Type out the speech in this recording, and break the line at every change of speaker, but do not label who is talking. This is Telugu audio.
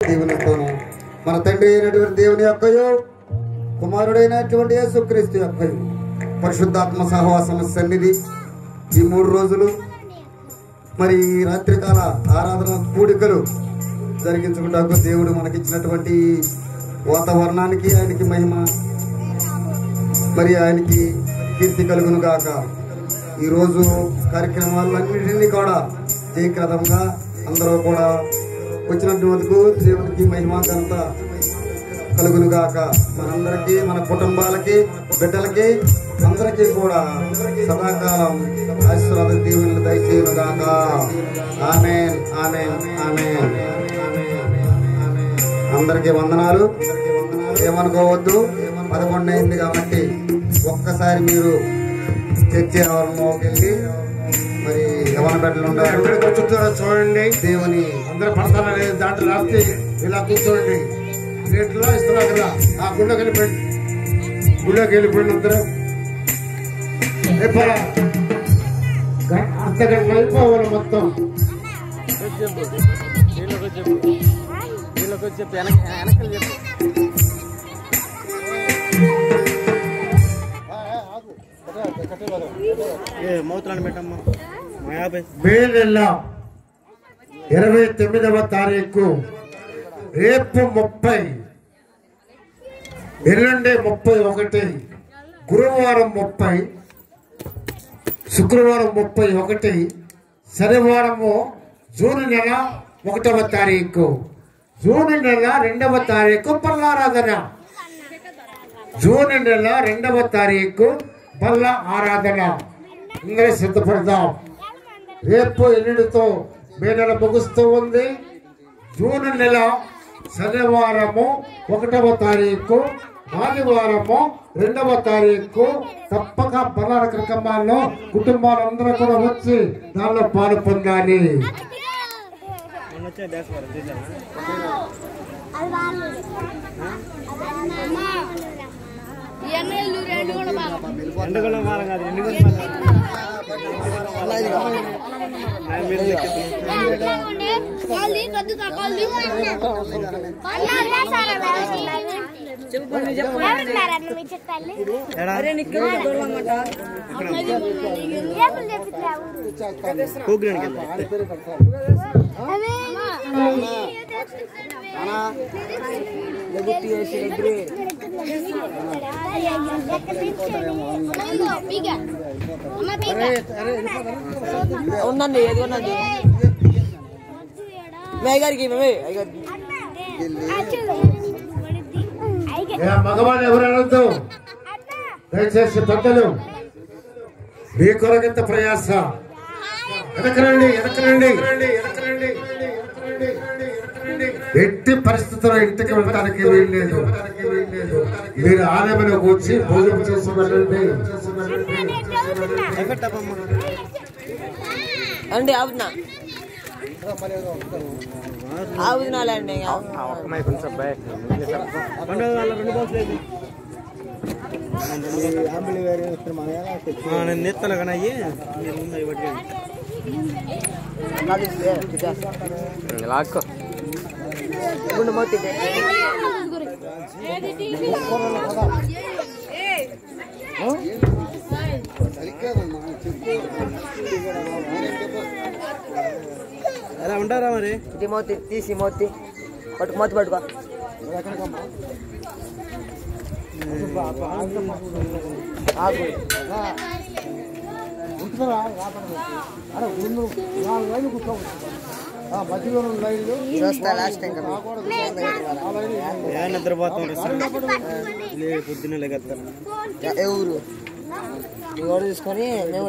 దీవెనతోను మన తండ్రి అయినటువంటి దేవుని యొక్కయో కుమారుడైనటువంటి యేసుక్రీస్తు యొక్కయో పరిశుద్ధాత్మ సహవాసన సన్నిధి ఈ 3 రోజులు మరి రాత్రికాల ఆరాధన కూడికలు జరిగించుకుంటూ దేవుడు మనకిచ్చినటువంటి వాతావరణానికి ఆయనకి మహిమ మరి ఆయనకి కీర్తి కలుగును గాక. ఈరోజు కార్యక్రమాలన్నింటినీ కూడా జయప్రదంగా అందరూ కూడా వచ్చినటువంటి దేవునికి మహిమ ఘనత కలుగును గాక. మనందరికీ మన కుటుంబాలకి బిడ్డలకి అందరికీ కూడా సదాకాలం ఆశీర్వాద దీవెనలు దయచేయును గాక. ఆమేన్ ఆమేన్ ఆమేన్. అందరికీ వందనాలు. ఏమనుకోవద్దు, 11 అయింది కాబట్టి ఒక్కసారి మీరు చర్చి ఆవరణలోకి వెళ్ళి మరి యవన బిడ్డలు ఉన్నారు చూడండి. దేవుని
అందరూ పడతారనే దాంట్లో రాత్రి ఇలా కూర్చోండి. రేట్లో ఇస్తున్నారు కదా, ఆ గుళ్ళకి వెళ్ళిపోయింది. గుళ్ళకి వెళ్ళిపోయింది అందరూ. అర్ధగంట అయిపోవాలి మొత్తం. మే నెల 29వ తారీఖు, రేపు 30, ఎల్లుండి 31, గురువారం 30, శుక్రవారం 31, శనివారము జూన్ నెల 1వ తారీఖు, జూన్ నెల 2వ తారీఖు పల్లారాధన. జూన్ నెల 2వ తారీఖు పల్ల ఆరాధన. అందరూ సిద్ధపడదాం. రేపు ఎల్లుడితో మే నెల ముగుస్తూ ఉంది. జూన్ నెల శనివారము 1వ తారీఖు, ఆదివారము 2వ తారీఖు తప్పక బలార కార్యక్రమాల్లో కుటుంబాలందరూ కూడా వచ్చి దానిలో పాలు పొందాలి.
ఉందండి, ఏది ఉన్నది గారికి
మగవాళ్ళు ఎవరు అనొద్దు దయచేసి. పెద్దలు మీ కొరకెంత ప్రయాస. ఎనకరండి ఎనకరండి. ఎట్టి పరిస్థితుల్లో ఇంటికి వెళ్ళడానికి వీల్లేదు. మీరు ఆలయంలో కూర్చి భోజనం చేసి వెళ్ళండి.
అండి అవునా ఆవునాలండి
నెత్తలు కనయ్యి లాక్కో
గుండు మోతి
ఎలా ఉంటారా మరి?
ఇది మోతి తీసి మోతి పట్టుకు మోతి పట్టుకో. చూస్తా లాస్ట్ టైం
నిద్రపోతాం పొద్దున్న లేక
ఎవరు తీసుకొని మేము